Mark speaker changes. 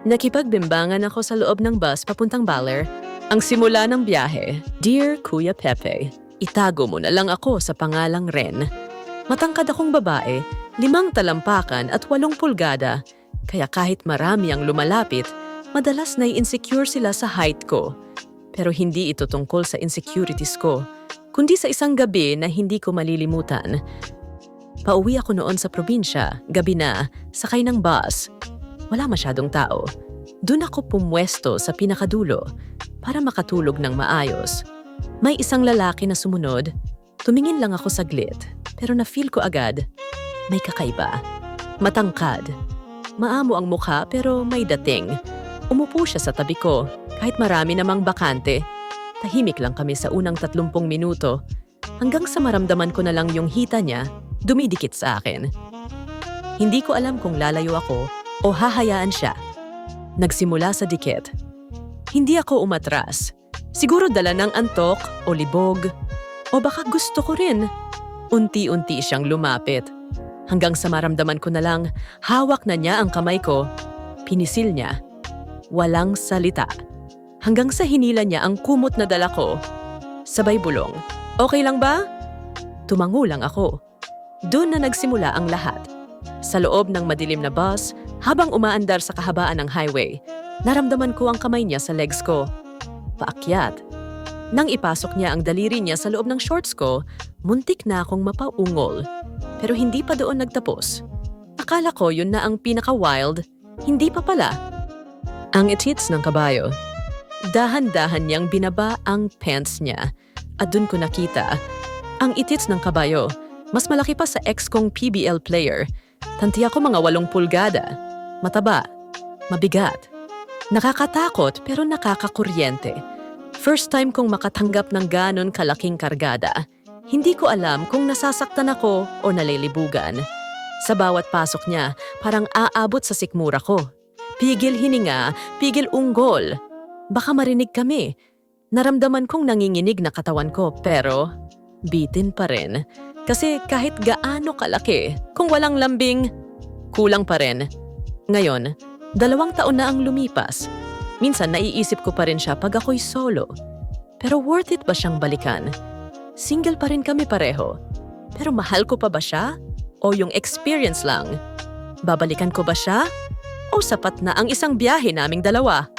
Speaker 1: Nakipagbimbangan ako sa loob ng bus papuntang Baler. Ang simula ng biyahe, Dear Kuya Pepe, itago mo na lang ako sa pangalang Ren. Matangkad akong babae, 5 talampakan at 8 pulgada. Kaya kahit marami ang lumalapit, madalas nai-insecure sila sa height ko. Pero hindi ito tungkol sa insecurities ko, kundi sa isang gabi na hindi ko malilimutan. Pauwi ako noon sa probinsya, gabi na, sakay ng bus. Wala masyadong tao. Doon ako pumwesto sa pinakadulo para makatulog ng maayos. May isang lalaki na sumunod. Tumingin lang ako saglit, pero na-feel ko agad. May kakaiba. Matangkad. Maamo ang mukha pero may dating. Umupo siya sa tabi ko, kahit marami namang bakante. Tahimik lang kami sa unang 30 minuto, hanggang sa maramdaman ko na lang yung hita niya, dumidikit sa akin. Hindi ko alam kung lalayo ako o hahayaan siya. Nagsimula sa dikit. Hindi ako umatras. Siguro dala ng antok o libog. O baka gusto ko rin. Unti-unti siyang lumapit. Hanggang sa maramdaman ko na lang, hawak na niya ang kamay ko. Pinisil niya. Walang salita. Hanggang sa hinila niya ang kumot na dala ko. Sabay bulong. Okay lang ba? Tumango lang ako. Doon na nagsimula ang lahat. Sa loob ng madilim na bus, habang umaandar sa kahabaan ng highway, naramdaman ko ang kamay niya sa legs ko. Paakyat. Nang ipasok niya ang daliri niya sa loob ng shorts ko, muntik na akong mapaungol. Pero hindi pa doon nagtapos. Akala ko yun na ang pinaka-wild, hindi pa pala. Ang itits ng kabayo. Dahan-dahan niyang binaba ang pants niya. At doon ko nakita, ang itits ng kabayo, mas malaki pa sa ex kong PBL player. Tantiya ko mga 8 pulgada. Mataba. Mabigat. Nakakatakot pero nakakakuryente. First time kong makatanggap ng ganon kalaking kargada. Hindi ko alam kung nasasaktan ako o nalilibugan. Sa bawat pasok niya, parang aabot sa sikmura ko. Pigil hininga, pigil unggol. Baka marinig kami. Naramdaman kong nanginginig na katawan ko pero bitin pa rin. Kasi kahit gaano kalaki, kung walang lambing, kulang pa rin. Ngayon, 2 taon na ang lumipas. Minsan naiisip ko pa rin siya pag ako'y solo. Pero worth it ba siyang balikan? Single pa rin kami pareho. Pero mahal ko pa ba siya? O yung experience lang? Babalikan ko ba siya? O sapat na ang isang biyahe naming dalawa?